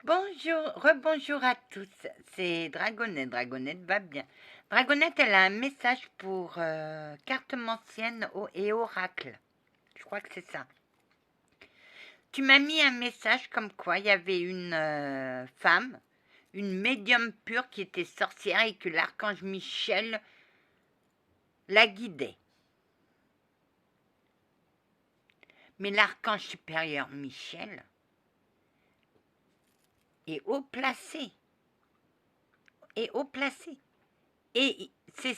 Bonjour, rebonjour à tous, c'est Dragonette, Dragonette va bien. Dragonette, elle a un message pour carte et oracle. Je crois que c'est ça. Tu m'as mis un message comme quoi il y avait une femme, une médium pure qui était sorcière et que l'archange Michel la guidait. Mais l'archange supérieur Michel est haut placé. Est haut placé. Et c'est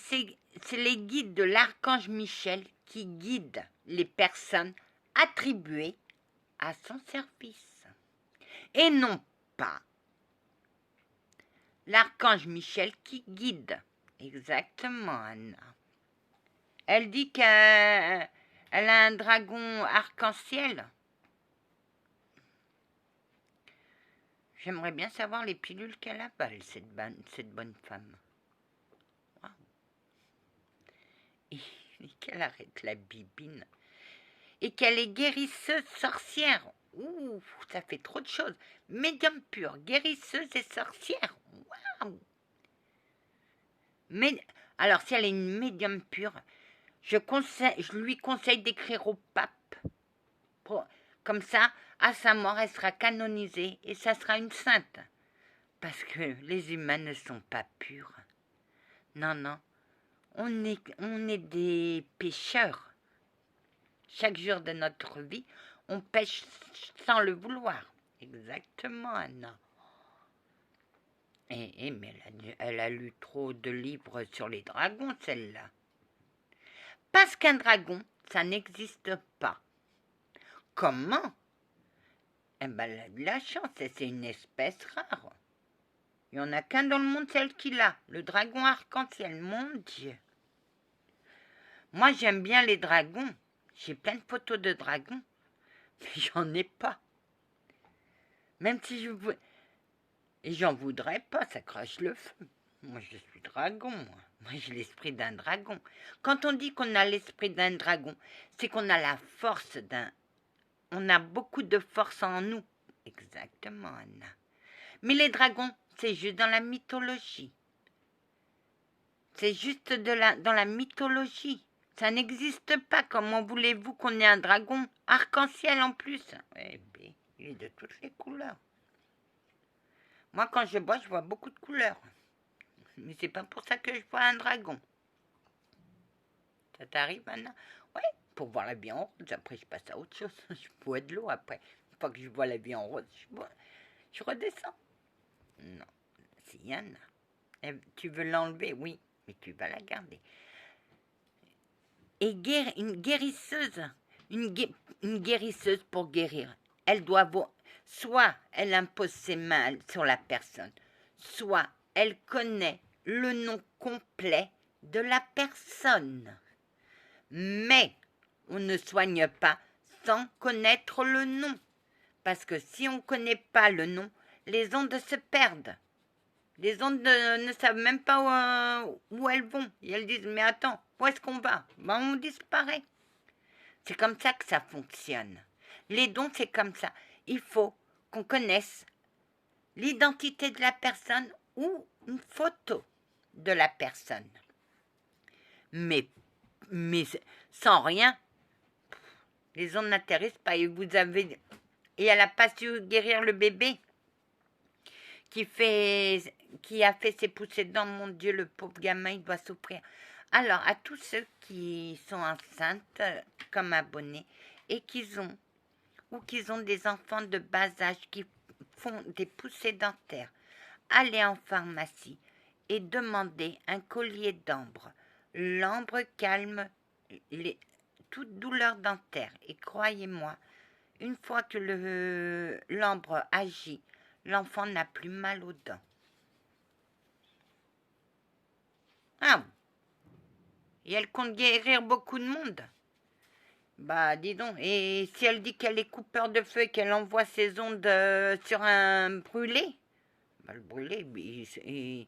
les guides de l'archange Michel qui guident les personnes attribuées à son service. Et non pas l'archange Michel qui guide. Exactement, Anna. Elle dit qu'elle a un dragon arc-en-ciel. J'aimerais bien savoir les pilules qu'elle avale, cette bonne femme. Wow. Et qu'elle arrête la bibine. Et qu'elle est guérisseuse sorcière. Ouh, ça fait trop de choses. Médium pur, guérisseuse et sorcière. Waouh. Mais alors, si elle est une médium pure, je lui conseille d'écrire au pape. Comme ça, à sa mort, elle sera canonisée et ça sera une sainte. Parce que les humains ne sont pas purs. Non, non. On est des pécheurs. Chaque jour de notre vie, on pêche sans le vouloir. Exactement, Anna. Mais elle a lu trop de livres sur les dragons, celle-là. Parce qu'un dragon, ça n'existe pas. Comment? Eh ben, elle a de la chance, c'est une espèce rare. Il n'y en a qu'un dans le monde, celle qui l'a. Le dragon arc-en-ciel, mon Dieu. Moi, j'aime bien les dragons. J'ai plein de photos de dragons. Mais j'en ai pas. Même si je veux... Et j'en voudrais pas, ça crache le feu. Moi, je suis dragon, moi. Moi, j'ai l'esprit d'un dragon. Quand on dit qu'on a l'esprit d'un dragon, c'est qu'on a la force d'un... On a beaucoup de force en nous. Exactement, Anna. Mais les dragons, c'est juste dans la mythologie. C'est juste dans la mythologie. Ça n'existe pas. Comment voulez-vous qu'on ait un dragon arc-en-ciel en plus? Eh bien, il est de toutes les couleurs. Moi, quand je vois beaucoup de couleurs. Mais c'est pas pour ça que je vois un dragon. Ça t'arrive maintenant? Ouais, pour voir la vie en rose. Après, je passe à autre chose. Je bois de l'eau après. Une fois que je vois la vie en rose, je redescends. Non, s'il y en a. Tu veux l'enlever? Oui, mais tu vas la garder. Et une guérisseuse, une guérisseuse pour guérir, elle doit soit elle impose ses mains sur la personne, soit elle connaît le nom complet de la personne. Mais on ne soigne pas sans connaître le nom. Parce que si on ne connaît pas le nom, les ondes se perdent. Les ondes ne savent même pas où elles vont. Et elles disent, mais attends, où est-ce qu'on va? Ben, on disparaît. C'est comme ça que ça fonctionne. Les dons, c'est comme ça. Il faut qu'on connaisse l'identité de la personne ou une photo de la personne. Mais sans rien, les ondes n'atterrissent pas. Et elle n'a pas su guérir le bébé qui a fait ses poussées dedans. Mon Dieu, le pauvre gamin, il doit souffrir. Alors, à tous ceux qui sont enceintes comme abonnés et qui ont des enfants de bas âge qui font des poussées dentaires, allez en pharmacie et demandez un collier d'ambre. L'ambre calme toute douleur dentaire. Et croyez-moi, une fois que l'ambre agit, l'enfant n'a plus mal aux dents. Ah, et elle compte guérir beaucoup de monde. Bah, dis donc. Et si elle dit qu'elle est coupeur de feu et qu'elle envoie ses ondes sur un brûlé, bah, le brûlé, il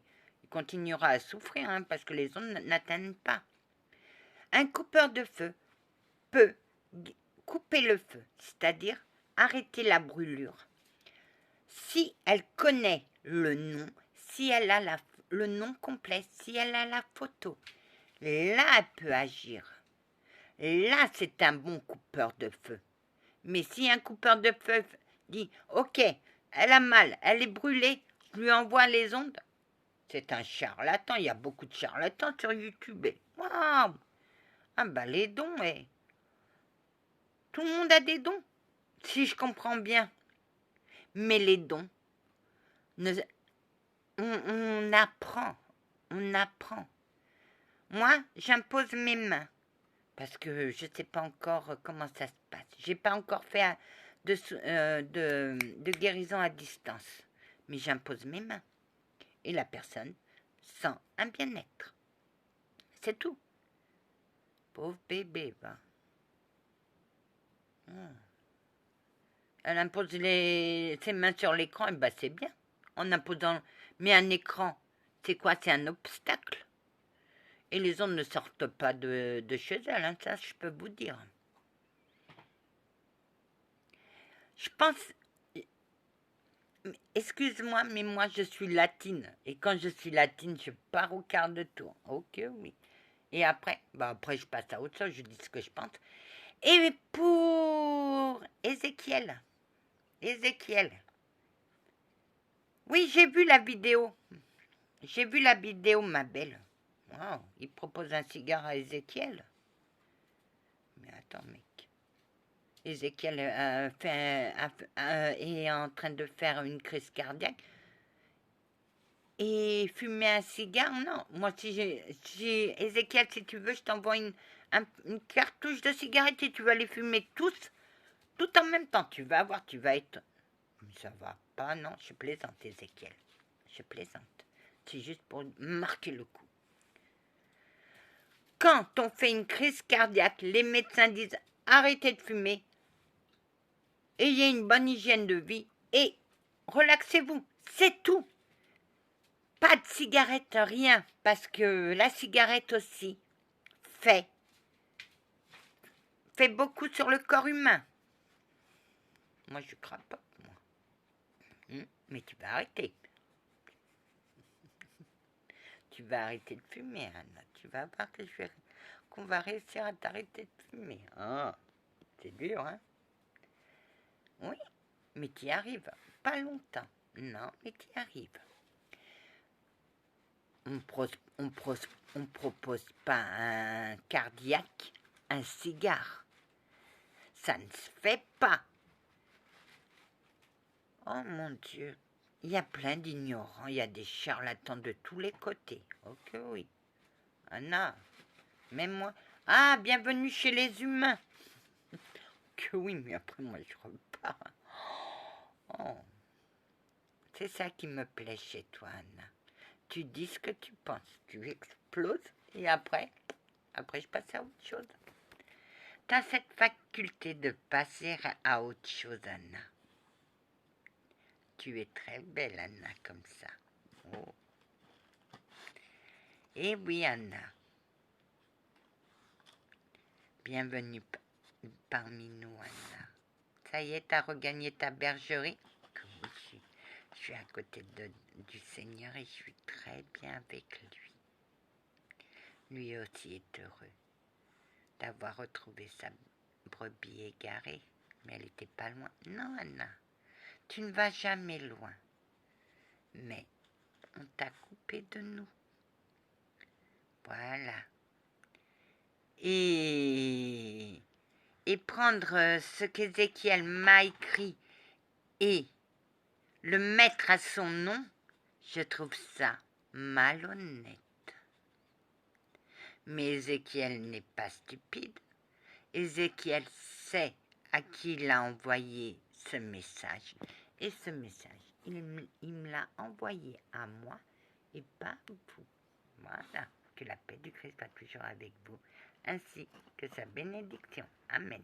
continuera à souffrir hein, parce que les ondes n'atteignent pas. Un coupeur de feu peut couper le feu, c'est-à-dire arrêter la brûlure. Si elle connaît le nom, si elle a le nom complet, si elle a la photo, là, elle peut agir. Là, c'est un bon coupeur de feu. Mais si un coupeur de feu dit « Ok, elle a mal, elle est brûlée, je lui envoie les ondes », c'est un charlatan. Il y a beaucoup de charlatans sur YouTube. Waouh! Ah bah les dons, tout le monde a des dons, si je comprends bien. Mais les dons, on apprend, on apprend. Moi, j'impose mes mains. Parce que je ne sais pas encore comment ça se passe. Je n'ai pas encore fait de guérison à distance. Mais j'impose mes mains. Et la personne sent un bien-être. C'est tout. Pauvre bébé, va. Elle impose ses mains sur l'écran, et bah c'est bien. En imposant. Mais un écran, c'est quoi? C'est un obstacle. Et les ondes ne sortent pas de chez elle, hein, ça je peux vous dire. Je pense, excuse-moi, mais moi je suis latine. Et quand je suis latine, je pars au quart de tour. Ok, oui. Et après, après je passe à autre chose, je dis ce que je pense. Et pour Ézéchiel. Oui, j'ai vu la vidéo. J'ai vu la vidéo, ma belle. Wow, il propose un cigare à Ézéchiel. Mais attends, mec. Ézéchiel est en train de faire une crise cardiaque. Et fumer un cigare, non. Moi, Ézéchiel, si tu veux, je t'envoie une cartouche de cigarette et tu vas les fumer tous, tout en même temps. Tu vas voir, tu vas être... Ça va pas, non, je plaisante, Ézéchiel. Je plaisante. C'est juste pour marquer le coup. Quand on fait une crise cardiaque, les médecins disent arrêtez de fumer, ayez une bonne hygiène de vie et relaxez-vous. C'est tout. Pas de cigarette, rien, parce que la cigarette aussi fait beaucoup sur le corps humain. Moi, je crapote, moi. Mais tu vas arrêter. Tu vas arrêter de fumer, Anna. Tu vas voir qu'on va réussir à t'arrêter de fumer. Ah, c'est dur, hein? Oui, mais tu y arrives. Pas longtemps. Non, mais tu y arrives. On propose pas un cardiaque, un cigare. Ça ne se fait pas. Oh mon Dieu, il y a plein d'ignorants, il y a des charlatans de tous les côtés. Ok, oui. Anna, même moi. Ah, bienvenue chez les humains. Que oui, mais après moi je repars. Oh. C'est ça qui me plaît chez toi, Anna. Tu dis ce que tu penses, tu exploses et après je passe à autre chose. Tu as cette faculté de passer à autre chose, Anna. Tu es très belle, Anna, comme ça. Oh. Eh oui, Anna. Bienvenue parmi nous, Anna. Ça y est, t'as regagné ta bergerie? Oui, je suis à côté du Seigneur et je suis très bien avec lui. Lui aussi est heureux d'avoir retrouvé sa brebis égarée, mais elle n'était pas loin. Non, Anna, tu ne vas jamais loin. Mais on t'a coupé de nous. Voilà. Et prendre ce qu'Ézéchiel m'a écrit et le mettre à son nom, je trouve ça malhonnête. Mais Ézéchiel n'est pas stupide. Ézéchiel sait à qui il a envoyé ce message. Et ce message, il me l'a envoyé à moi et pas à vous. Voilà. Que la paix du Christ soit toujours avec vous, ainsi que sa bénédiction. Amen.